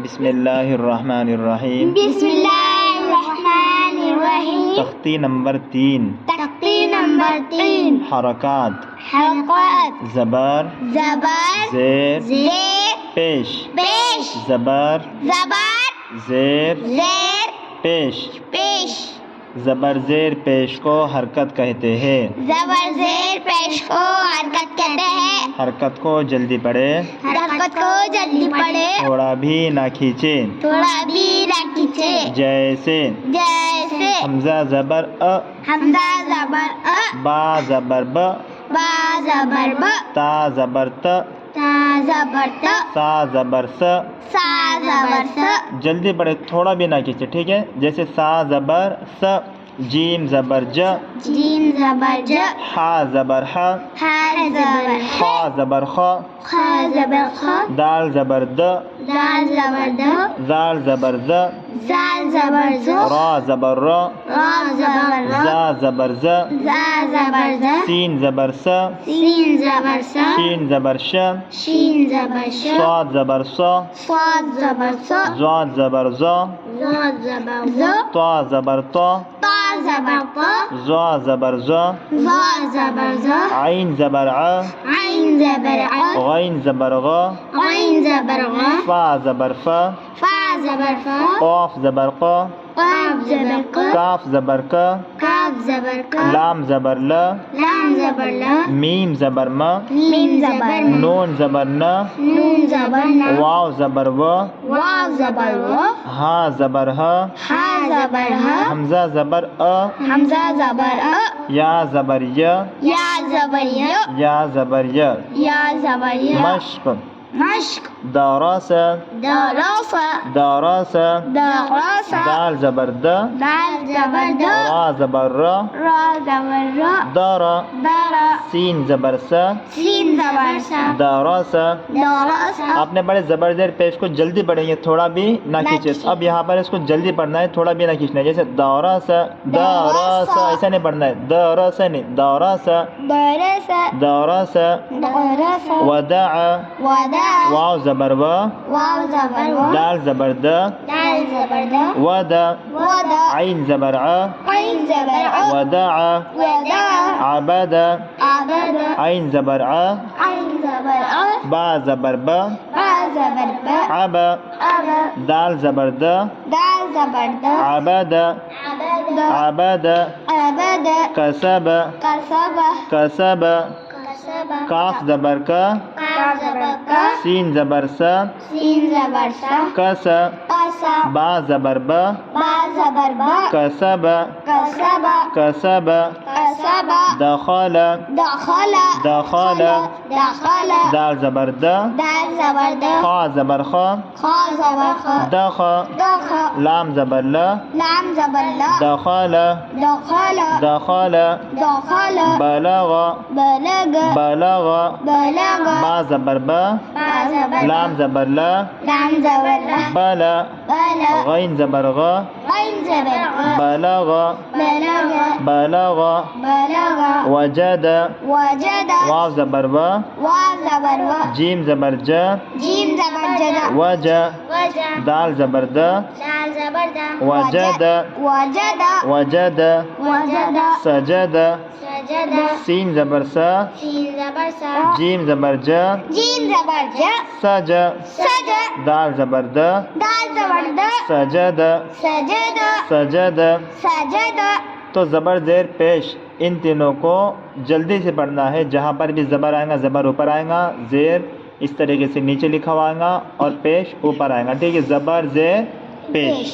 بسم اللہ الرحمن الرحیم. بسم اللہ الرحمن الرحیم. تختی نمبر 3. تختی نمبر 3. حرکات. حرکات. زبر. زبر. زیر. زیر. پیش. پیش. زبر. زبر. زیر. زیر. پیش. پیش. زبر زیر پیش کو حرکت کہتے ہیں. زبر زیر پیش کو حرکت کہتے ہیں. حرکت کو جلدی پڑھے، حرکت کو جلدی پڑھے، تھوڑا بھی نہ کھینچے. تھوڑا بھی نہ کھینچے. جیسے جیسے حمزہ زبر ا، حمزہ زبر ا، با زبر ب، با زبر ب، تا زبر ت، تا زبر ت، سا زبر س. سا زبر س. جلدی پڑھے، تھوڑا بھی نہ کھینچے، ٹھیک ہے. جیسے سا زبر س، جیم زبر ج، جیم زبر ج، حا زبر ح، ہا زبر ح، خا زبر خ، خ زبر خ، دال زبر د، دال زبر د، زال زبر ز، زال زبر ز، را زبر ر، را زبر ر، زا زبر ز، زا زبر ز، سین زبر س، سین زبر س، شین زبر ش، شین زبر ش، صاد زبر س، صاد زبر س، زاد زبر ز، زاد زبر ز، طا زبر ط، طا زبر ط، زا زبر ز، ظا زبر ز، عین زبر ع، عین زبر ع، غین زبر غ، غین زبر غ، فا زبر ف، فا زبر ف، قاف زبر ق، قاف زبر ق، کاف زبر ک، کاف زبر ک، لام زبر ل، لام زبر ل، میم زبر م، میم زبر م، نون زبر ن، نون زبر ن، واو زبر و، واو زبر و، ہا زبر ہ، ہا زبر ہ، حمزہ زبر ا، حمزہ زبر ا، یا زبر ی، یا زبر ی، یا زبر ی. یا زبر ی، مشق. مشق. دراس. دراس. دراس. دراس. دال زبر د، دال زبر د، را زبر ر، را زبر ر، دار. دارا. سین زبر س، سین زبر س، دراس. دراس. آپ نے پڑھے زبر زیر پیش کو جلدی پڑھیں گے، تھوڑا بھی نہ کھینچے. اب یہاں پر اس کو جلدی پڑھنا ہے، تھوڑا بھی نہ کھینچنا ہے. جیسے دراس، دراس، ایسا نہیں پڑھنا ہے، دراس نہیں، دراس. درس. دراس. درس. ودع. ودع. واو زبر و، واو زبر و، دال زبر د، دال زبر د، ود. ودع. عین زبر ع، عین زبر ع، ودع. ودع. عبد. عبد. عین زبر ع، عین زبر ع، با زبر ب، با زبر ب، عب. اب. دال زبر د، دال زبر د، عبد. عبد. عبد. عبد. کسب. کسب. کسب. کسب. کاف زبر ک، کاف زبر ک، سین زبر س، سین زبر س، کس. کس. با زبر ب، با زبر ب، کسب. کسب. کسب. کسب. دخل. دخل. دخل. دخل. دال زبر د، دال زبر د، خا زبر خ، خا زبر خ، دخ. دخ. لام زبر ل، لام زبر ل، دخل. دخل. دخل. دخل. بلغ. بلغ. بلغ. بلغ. با زبر ب، با زبر ل، لام زبر ل، لام زبر ل، بل. بلغ. غین زبر غ، غین زبر غ، بلغ. بلغ. بلغ. بلغ. وجد. وجد. واو زبر و، واو زبر و، جیم زبر ج، جیم زبر جد، وج. وج. دال زبر د، دال زبر د، وجد. وجد. وجد. وجد. سجد. سجد. سین زبر س، سین زبر س، جیم زبر ج، جیم زبر ج، سج. سج. دال زبر د، دال زبر د، سجد. سجد. سجد. سجد. تو زبر زیر پیش ان تینوں کو جلدی سے پڑھنا ہے. جہاں پر بھی زبر آئے گا، زبر اوپر آئے گا، زیر اس طریقے سے نیچے لکھا ہوا آئے گا اور پیش اوپر آئے گا. ٹھیک ہے، زبر زیر پیش.